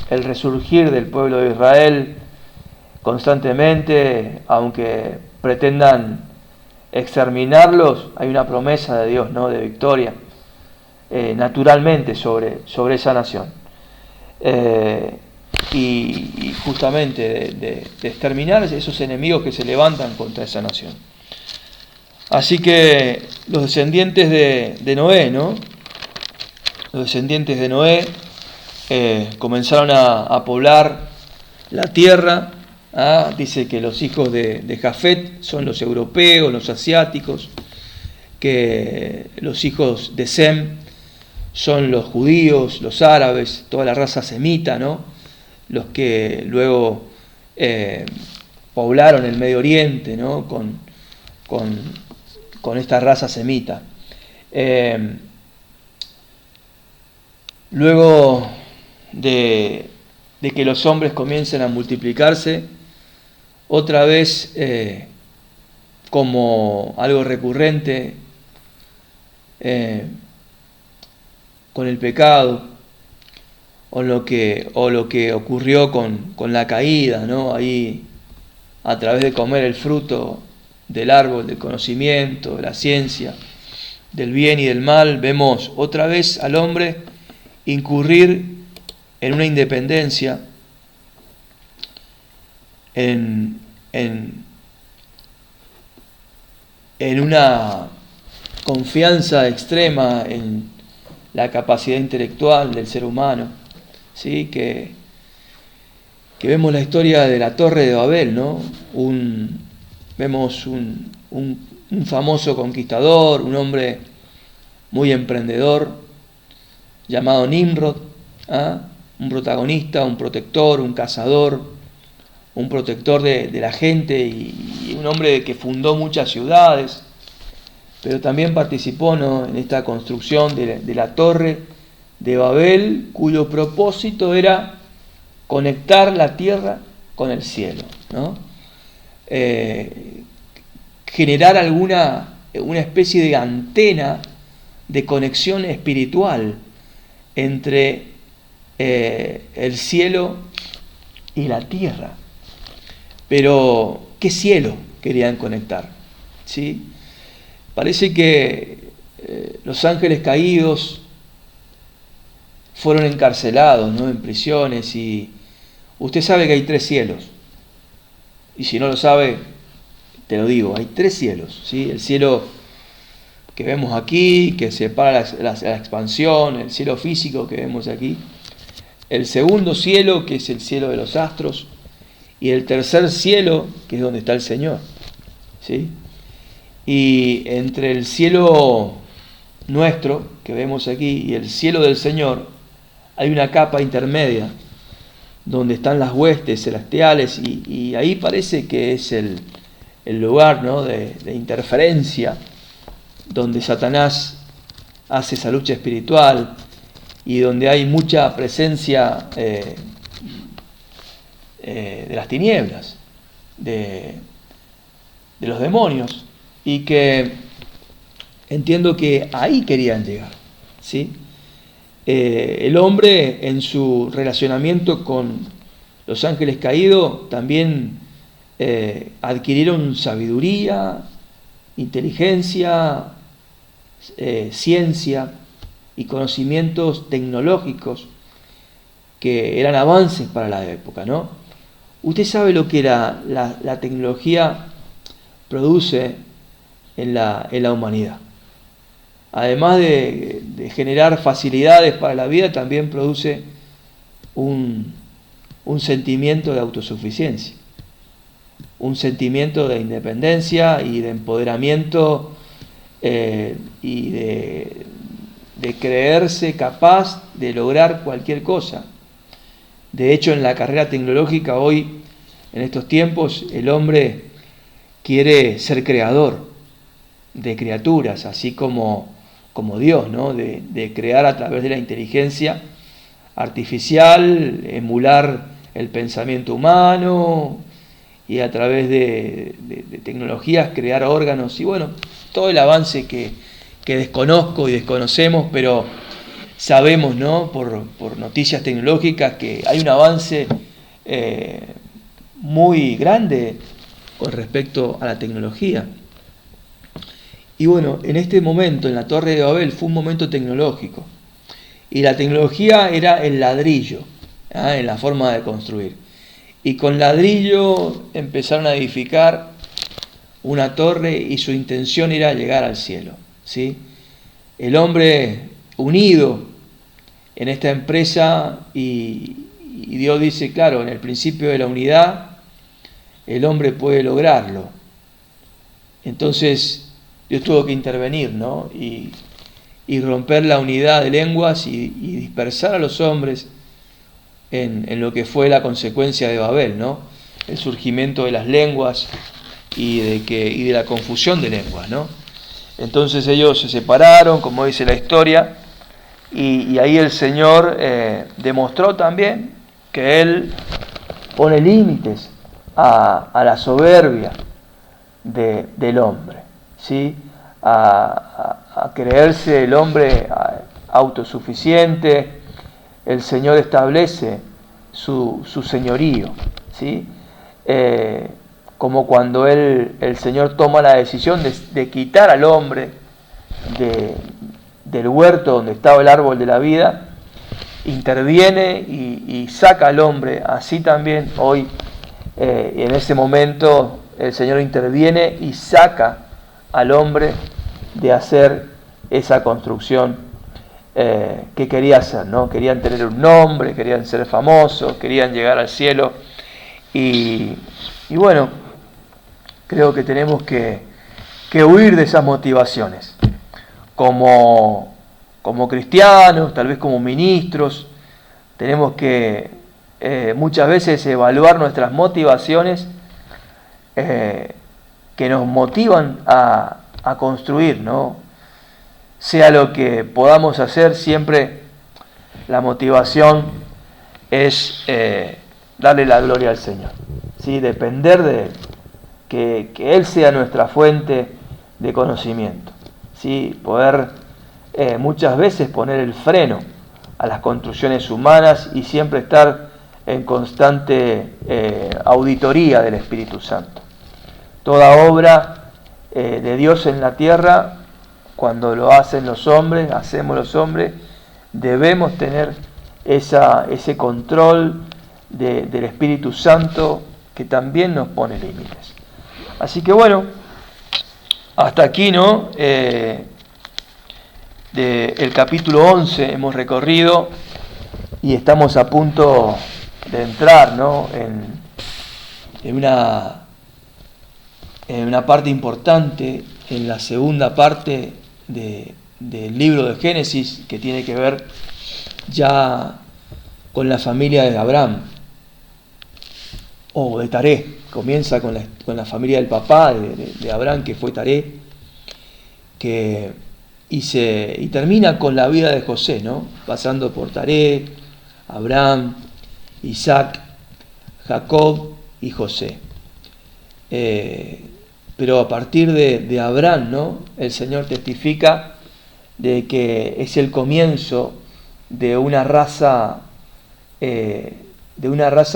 resurgir del pueblo de Israel constantemente, aunque pretendan exterminarlos, hay una promesa de Dios, ¿no? de victoria, naturalmente sobre esa nación. Y justamente de exterminar esos enemigos que se levantan contra esa nación. Así que los descendientes de Noé, ¿no? Los descendientes de Noé comenzaron a poblar la tierra. Dice que los hijos de Jafet son los europeos, los asiáticos, que los hijos de Sem son los judíos, los árabes, toda la raza semita, ¿no? Los que luego poblaron el Medio Oriente, ¿no? con esta raza semita. Luego de que los hombres comiencen a multiplicarse, otra vez como algo recurrente, con el pecado, o lo que ocurrió con la caída, ¿no? Ahí, a través de comer el fruto del árbol del conocimiento, de la ciencia, del bien y del mal, vemos otra vez al hombre incurrir en una independencia, en una confianza extrema en la capacidad intelectual del ser humano, ¿sí? Que vemos la historia de la Torre de Babel, ¿no? Vemos un famoso conquistador, un hombre muy emprendedor, llamado Nimrod, un protagonista, un protector, un cazador, un protector de la gente, y un hombre que fundó muchas ciudades, pero también participó, ¿no? en esta construcción de la Torre de Babel, cuyo propósito era conectar la tierra con el cielo, ¿no? Generar alguna una especie de antena de conexión espiritual entre el cielo y la tierra. Pero, ¿qué cielo querían conectar? ¿Sí? Parece que los ángeles caídos fueron encarcelados, ¿no?, en prisiones, y usted sabe que hay 3 cielos. Y si no lo sabe, te lo digo, hay 3 cielos, ¿sí? El cielo que vemos aquí, que separa la expansión, el cielo físico que vemos aquí, el segundo cielo, que es el cielo de los astros, y el tercer cielo, que es donde está el Señor, ¿sí? Y entre el cielo nuestro, que vemos aquí, y el cielo del Señor, hay una capa intermedia, donde están las huestes celestiales, y ahí parece que es el lugar, ¿no?, de interferencia, donde Satanás hace esa lucha espiritual, y donde hay mucha presencia de las tinieblas, de los demonios, y que entiendo que ahí querían llegar, ¿sí? El hombre, en su relacionamiento con los ángeles caídos, también adquirieron sabiduría, inteligencia, ciencia y conocimientos tecnológicos que eran avances para la época, ¿no? Usted sabe lo que la tecnología produce en la humanidad. Además de generar facilidades para la vida, también produce un sentimiento de autosuficiencia, un sentimiento de independencia y de empoderamiento, y de creerse capaz de lograr cualquier cosa. De hecho, en la carrera tecnológica hoy, en estos tiempos, el hombre quiere ser creador de criaturas, así como Dios, ¿no? De crear a través de la inteligencia artificial, emular el pensamiento humano, y a través de tecnologías crear órganos, y bueno, todo el avance que desconozco y desconocemos, pero sabemos, ¿no?, por noticias tecnológicas, que hay un avance muy grande con respecto a la tecnología. Y bueno, en este momento, en la Torre de Babel, fue un momento tecnológico. Y la tecnología era el ladrillo, en la forma de construir. Y con ladrillo empezaron a edificar una torre, y su intención era llegar al cielo, ¿sí? El hombre unido en esta empresa, y Dios dice, claro, en el principio de la unidad, el hombre puede lograrlo. Entonces, Dios tuvo que intervenir, ¿no? Y romper la unidad de lenguas y dispersar a los hombres en lo que fue la consecuencia de Babel, ¿no? El surgimiento de las lenguas y de la confusión de lenguas, ¿no? Entonces ellos se separaron, como dice la historia, y ahí el Señor demostró también que Él pone límites a la soberbia del hombre, ¿sí? A creerse el hombre autosuficiente. El Señor establece su señorío, ¿sí? Como cuando el Señor toma la decisión de quitar al hombre del huerto donde estaba el árbol de la vida, interviene y saca al hombre. Así también hoy, en ese momento, el Señor interviene y saca al hombre de hacer esa construcción que quería hacer, ¿no? Querían tener un nombre, querían ser famosos, querían llegar al cielo, y bueno, creo que tenemos que huir de esas motivaciones. Como cristianos, tal vez como ministros, tenemos que muchas veces evaluar nuestras motivaciones, que nos motivan a construir, ¿no? Sea lo que podamos hacer, siempre la motivación es darle la gloria al Señor, ¿sí? Depender de Él, que Él sea nuestra fuente de conocimiento. ¿Sí? Poder muchas veces poner el freno a las construcciones humanas y siempre estar en constante auditoría del Espíritu Santo. Toda obra de Dios en la tierra, cuando lo hacen los hombres, hacemos los hombres, debemos tener ese control del Espíritu Santo que también nos pone límites. Así que bueno, hasta aquí, ¿no? El capítulo 11 hemos recorrido y estamos a punto de entrar, ¿no? en una parte importante, en la segunda parte del libro de Génesis, que tiene que ver ya con la familia de Abraham, o de Taré. Comienza con la familia del papá de Abraham, que fue Taré, y termina con la vida de José, ¿no? Pasando por Taré, Abraham, Isaac, Jacob y José. Pero a partir de Abraham, ¿no? El Señor testifica de que es el comienzo de una raza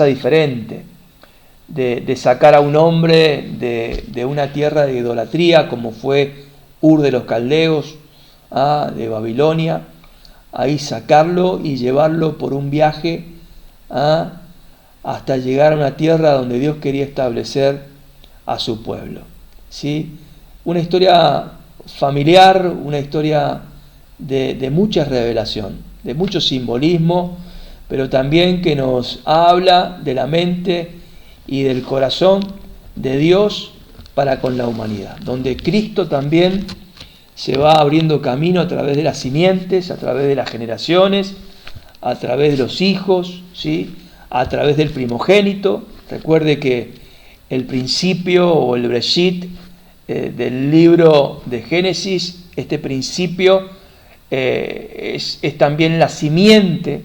diferente, de sacar a un hombre de una tierra de idolatría como fue Ur de los Caldeos, de Babilonia, ahí sacarlo y llevarlo por un viaje hasta llegar a una tierra donde Dios quería establecer a su pueblo. ¿Sí? Una historia familiar, una historia de mucha revelación, de mucho simbolismo, pero también que nos habla de la mente y del corazón de Dios para con la humanidad, donde Cristo también se va abriendo camino a través de las simientes, a través de las generaciones, a través de los hijos, ¿sí? A través del primogénito. Recuerde que el principio o el Breshit del libro de Génesis, este principio es también la simiente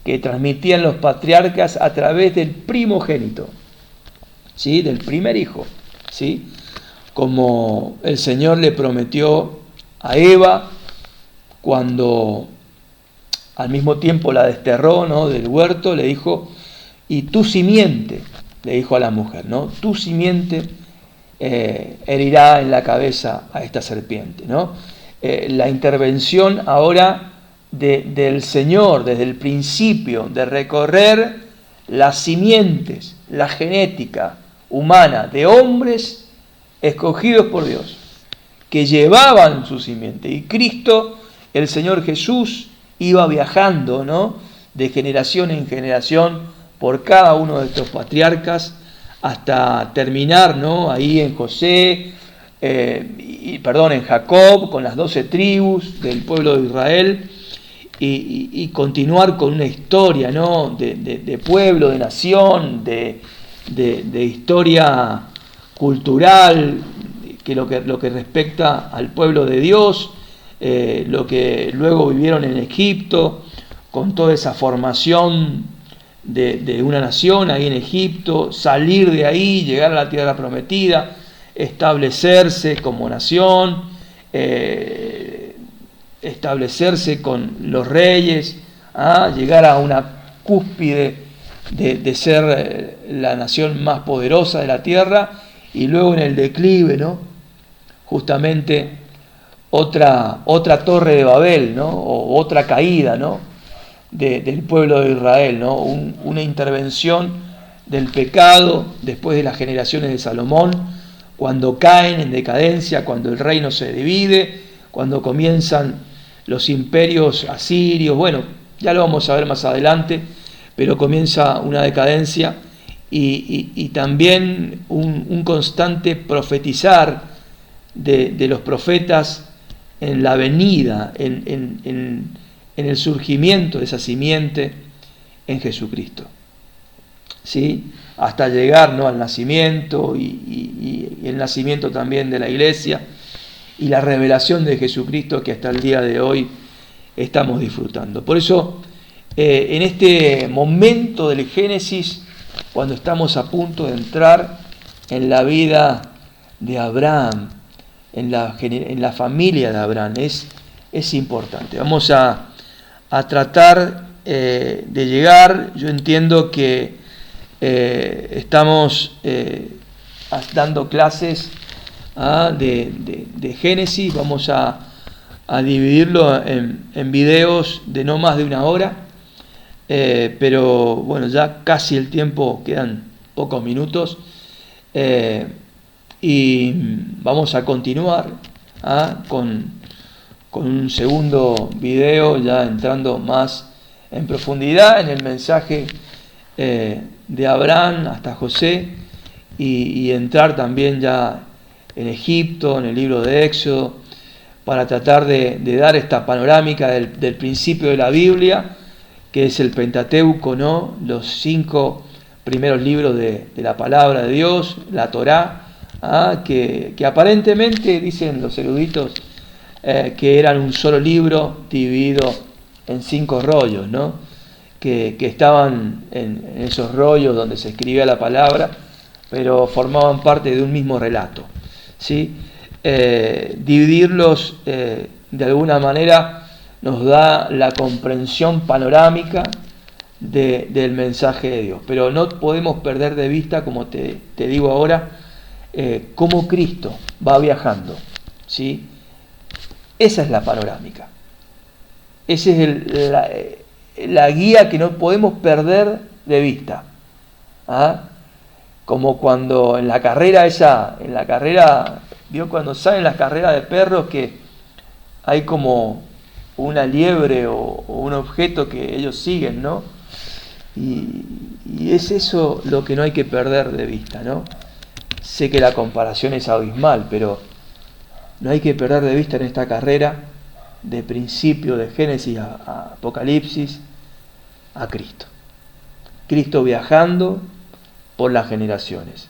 que transmitían los patriarcas a través del primogénito, ¿sí? Del primer hijo, ¿sí? Como el Señor le prometió a Eva cuando al mismo tiempo la desterró, ¿no? Del huerto, le dijo, y tu simiente, le dijo a la mujer, ¿no? Tu simiente herirá en la cabeza a esta serpiente, ¿no? La intervención ahora del Señor desde el principio, de recorrer las simientes, la genética humana de hombres escogidos por Dios, que llevaban su simiente. Y Cristo, el Señor Jesús, iba viajando, ¿no? De generación en generación por cada uno de estos patriarcas hasta terminar, ¿no? Ahí en José, en Jacob, con las 12 tribus del pueblo de Israel, y continuar con una historia, ¿no? de pueblo, de nación, de historia cultural, que lo que respecta al pueblo de Dios, lo que luego vivieron en Egipto, con toda esa formación de una nación ahí en Egipto, salir de ahí, llegar a la tierra prometida, establecerse como nación, establecerse con los reyes, llegar a una cúspide de ser la nación más poderosa de la tierra, y luego en el declive, ¿no? Justamente otra torre de Babel, ¿no? O otra caída, ¿no? Del pueblo de Israel, ¿no? Una intervención del pecado después de las generaciones de Salomón, cuando caen en decadencia, cuando el reino se divide, cuando comienzan los imperios asirios. Bueno, ya lo vamos a ver más adelante, pero comienza una decadencia y también un constante profetizar de los profetas en la venida, en el surgimiento de esa simiente en Jesucristo, ¿sí? Hasta llegar, ¿no? Al nacimiento y el nacimiento también de la iglesia y la revelación de Jesucristo que hasta el día de hoy estamos disfrutando. Por eso, en este momento del Génesis, cuando estamos a punto de entrar en la vida de Abraham, en la familia de Abraham. Es importante. Vamos a tratar de llegar. Yo entiendo que estamos dando clases de Génesis. Vamos a dividirlo en videos de no más de 1 hora. Pero bueno, ya casi el tiempo, quedan pocos minutos. Y vamos a continuar con un segundo video, ya entrando más en profundidad en el mensaje de Abraham hasta José, y entrar también ya en Egipto, en el libro de Éxodo, para tratar de dar esta panorámica del principio de la Biblia, que es el Pentateuco, ¿no? Los 5 primeros libros de la palabra de Dios, la Torá, que aparentemente, dicen los eruditos, que eran un solo libro dividido en 5 rollos, ¿no? Que estaban en esos rollos donde se escribía la palabra, pero formaban parte de un mismo relato, ¿sí? Dividirlos de alguna manera nos da la comprensión panorámica del mensaje de Dios, pero no podemos perder de vista, como te digo ahora, cómo Cristo va viajando, ¿sí? Esa es la panorámica, esa es la guía que no podemos perder de vista, como cuando en la carrera vio cuando salen las carreras de perros, que hay como una liebre o un objeto que ellos siguen, ¿no? Y es eso lo que no hay que perder de vista, ¿no? Sé que la comparación es abismal, pero no hay que perder de vista en esta carrera, de principio de Génesis a Apocalipsis, a Cristo. Cristo viajando por las generaciones.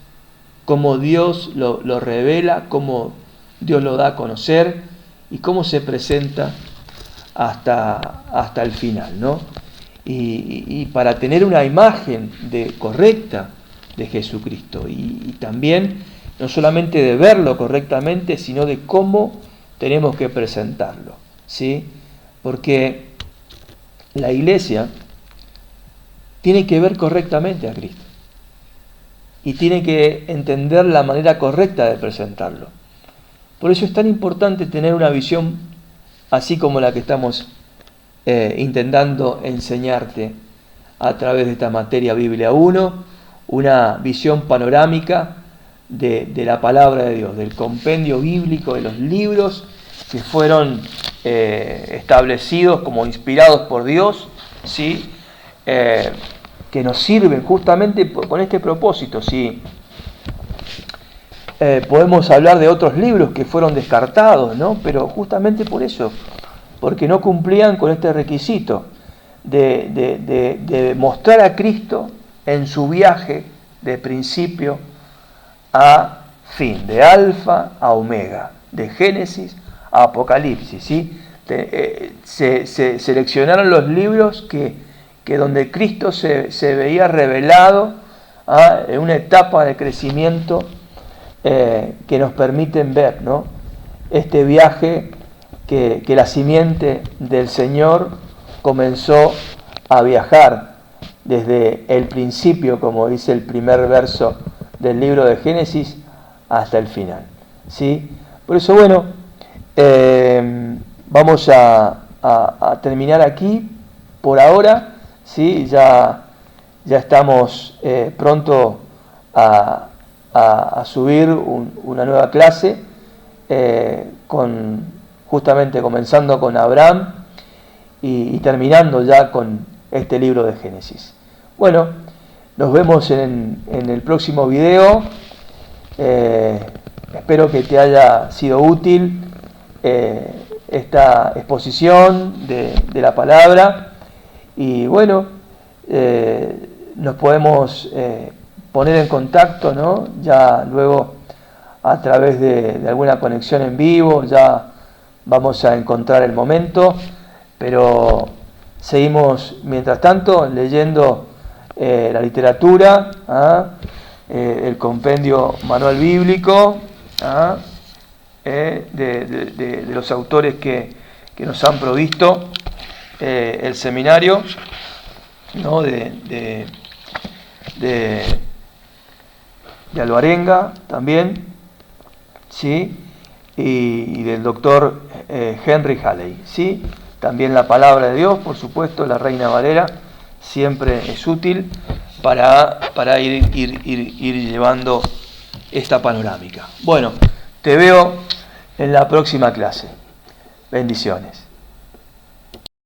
Cómo Dios lo revela, cómo Dios lo da a conocer y cómo se presenta hasta el final, ¿no? Y para tener una imagen correcta de Jesucristo, y también no solamente de verlo correctamente, sino de cómo tenemos que presentarlo, ¿sí? Porque la iglesia tiene que ver correctamente a Cristo y tiene que entender la manera correcta de presentarlo. Por eso es tan importante tener una visión así como la que estamos intentando enseñarte a través de esta materia Biblia 1, una visión panorámica de la palabra de Dios, del compendio bíblico, de los libros que fueron establecidos como inspirados por Dios, ¿sí? Que nos sirven justamente con este propósito, ¿sí? Podemos hablar de otros libros que fueron descartados, ¿no? Pero justamente por eso, porque no cumplían con este requisito de mostrar a Cristo en su viaje de principio a fin, de alfa a omega, de Génesis a Apocalipsis, ¿sí? Se seleccionaron los libros que donde Cristo se veía revelado en una etapa de crecimiento que nos permiten ver, ¿no? Este viaje que la simiente del Señor comenzó a viajar desde el principio, como dice el primer verso del libro de Génesis, hasta el final, ¿sí? Por eso, bueno, vamos a terminar aquí por ahora, ¿sí? Ya estamos pronto a subir una nueva clase, justamente comenzando con Abraham y terminando ya con este libro de Génesis. Bueno, nos vemos en el próximo video. Espero que te haya sido útil esta exposición de la palabra, y bueno, nos podemos poner en contacto, ¿no? Ya luego a través de alguna conexión en vivo, ya vamos a encontrar el momento, pero seguimos mientras tanto leyendo la literatura, el compendio manual bíblico, de los autores que nos han provisto el seminario, ¿no? de Alvarenga también, ¿sí? y del doctor Henry Halley, ¿sí? También la palabra de Dios, por supuesto, la Reina Valera, siempre es útil para ir llevando esta panorámica. Bueno, te veo en la próxima clase. Bendiciones.